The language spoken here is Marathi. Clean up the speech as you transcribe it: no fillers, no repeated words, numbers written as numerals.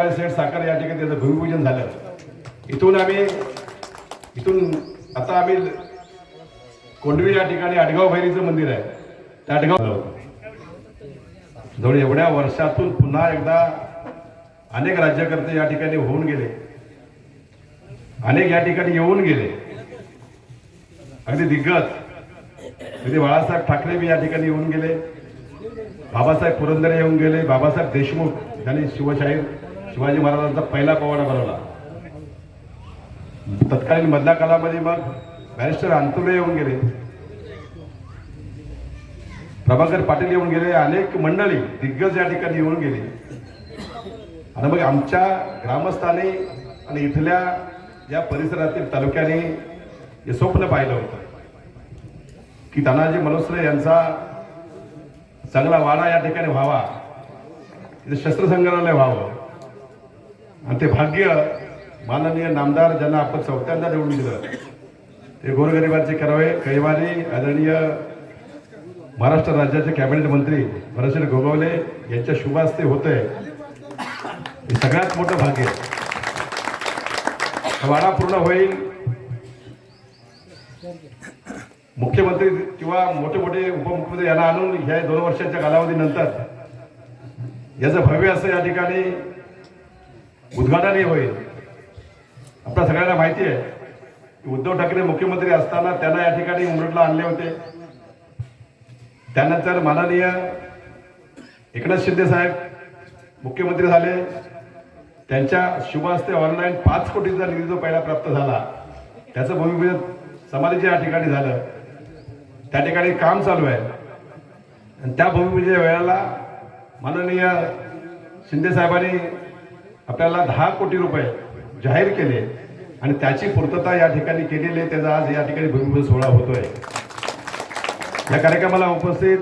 शिवाजी सेठ साखर या ठिकाणी त्याचं भूमिपूजन झालं. इथून आता आम्ही कोंडवी या ठिकाणी आडगाव भैरीचं मंदिर आहे, त्या आडगाव जवळ एवढ्या वर्षातून पुन्हा एकदा अनेक राज्यकर्ते या ठिकाणी होऊन गेले, अनेक या ठिकाणी येऊन गेले, अगदी दिग्गज अगदी बाळासाहेब ठाकरे बी या ठिकाणी येऊन गेले, बाबासाहेब पुरंदरे येऊन गेले, बाबासाहेब देशमुख यांनी शिवाजी महाराजांचा पहिला पोवाडा बनवला. तत्कालीन मधल्या काळामध्ये मग बॅरिस्टर अंतुरे येऊन गेले, प्रभाकर पाटील येऊन गेले, अनेक मंडळी दिग्गज या ठिकाणी येऊन गेली. आणि मग आमच्या ग्रामस्थांनी आणि इथल्या या परिसरातील तालुक्याने हे स्वप्न पाहिलं होतं की तानाजी मालुसरे यांचा चांगला वाडा या ठिकाणी व्हावा, इथे शस्त्रसंग्रहालय व्हावं. आणि ते भाग्य माननीय नामदार ज्यांना आपण चौथ्यांदा निवडून दिलं ते गोरगरिबांचे कैवारी आदरणीय महाराष्ट्र राज्याचे कॅबिनेट मंत्री भरतसिंह गोगावले यांच्या शुभ हस्ते होतंय. हे सगळ्यात मोठं भाग्य. वाडा पूर्ण होईल, मुख्यमंत्री किंवा मोठे मोठे उपमुख्यमंत्री यांना आणून ह्या 2 वर्षाच्या कालावधीनंतर याचं भव्य असं या ठिकाणी उद्घाटनही होईल. आपल्या सगळ्यांना माहिती आहे की उद्धव ठाकरे मुख्यमंत्री असताना त्यांना या ठिकाणी उमरटला आणले होते. त्यानंतर माननीय एकनाथ शिंदे साहेब मुख्यमंत्री झाले, त्यांच्या शुभ हस्ते ऑनलाईन 5 कोटीचा निधी जो पहिला प्राप्त झाला त्याचं भूमिपूजन समाधीच्या या ठिकाणी झालं. त्या ठिकाणी काम चालू आहे आणि त्या भूमिपूजन वेळेला माननीय शिंदे साहेबांनी आपल्याला 10 कोटी रुपये जाहीर केले आणि त्याची पूर्तता या ठिकाणी केलेली आहे. त्याचा आज या ठिकाणी भूमिपूजन सोहळा होतोय. या कार्यक्रमाला उपस्थित